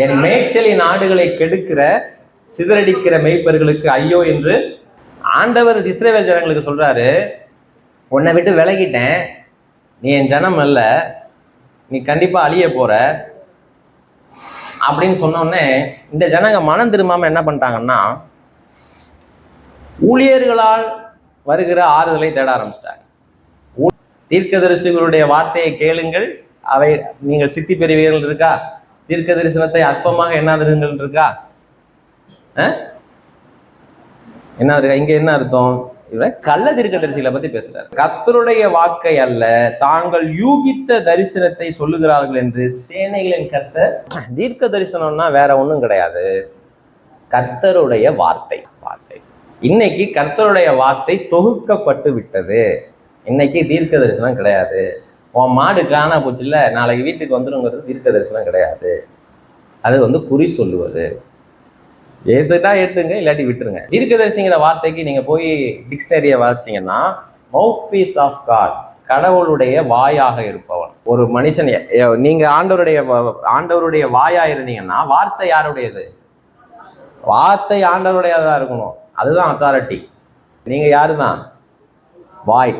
என் மேய்ச்சலின் ஆடுகளை கெடுக்கிற சிதறடிக்கிற மேய்ப்பர்களுக்கு ஐயோ என்று ஆண்டவர் இஸ்ரவேல் ஜனங்களுக்கு சொல்றாரு. உன்னை விட்டு விலகிட்டேன், நீ என் ஜனம் அல்ல, நீ கண்டிப்பா அழிய போற அப்படின்னு சொன்னோடனே இந்த ஜனங்க மனம் திரும்பாம என்ன பண்ணிட்டாங்கன்னா ஊழியர்களால் வருகிற ஆறுதலை தேட ஆரம்பிச்சிட்டாங்க. தீர்க்கதரிசிகளுடைய வார்த்தையை கேளுங்கள், அவை நீங்கள் சித்தி பெறுவீர்கள் இருக்கா? தீர்க்க தரிசனத்தை அற்பமாக எண்ணாதிருங்கள் இருக்கா? என்ன இங்க என்ன அர்த்தம்? இவர் கள்ள தீர்க்க தரிசிகளை பத்தி பேசுறாரு. கர்த்தருடைய வாக்கை அல்ல, தாங்கள் யூகித்த தரிசனத்தை சொல்லுகிறார்கள் என்று சேனைகளின் கர்த்தர். தீர்க்க தரிசனம்னா வேற ஒண்ணும் கிடையாது, கர்த்தருடைய வார்த்தை. இன்னைக்கு கர்த்தருடைய வார்த்தை தொகுக்கப்பட்டு விட்டது. இன்னைக்கு தீர்க்க தரிசனம் கிடையாது. உன் மாடு காணா போச்சு இல்ல, நாளைக்கு வீட்டுக்கு வந்துருங்கிறது தீர்க்க தரிசனம் கிடையாது. அது குறி சொல்லுவது. ஏத்துட்டா ஏத்துங்க, இல்லாட்டி விட்டுருங்க. தீர்க்கதரிசிங்கிற வார்த்தைக்கு நீங்க போய் டிக்ஷனரியை வாசிச்சீங்கன்னா மவுத் பீஸ் ஆஃப் காட், கடவுளுடைய வாயாக இருப்பவன். ஒரு மனுஷன், நீங்க ஆண்டவருடைய வாயா இருந்தீங்கன்னா வார்த்தை யாருடையது? வார்த்தை ஆண்டவருடையதா இருக்கணும். அதுதான் அத்தாரிட்டி. நீங்க யாருதான்? வாய்.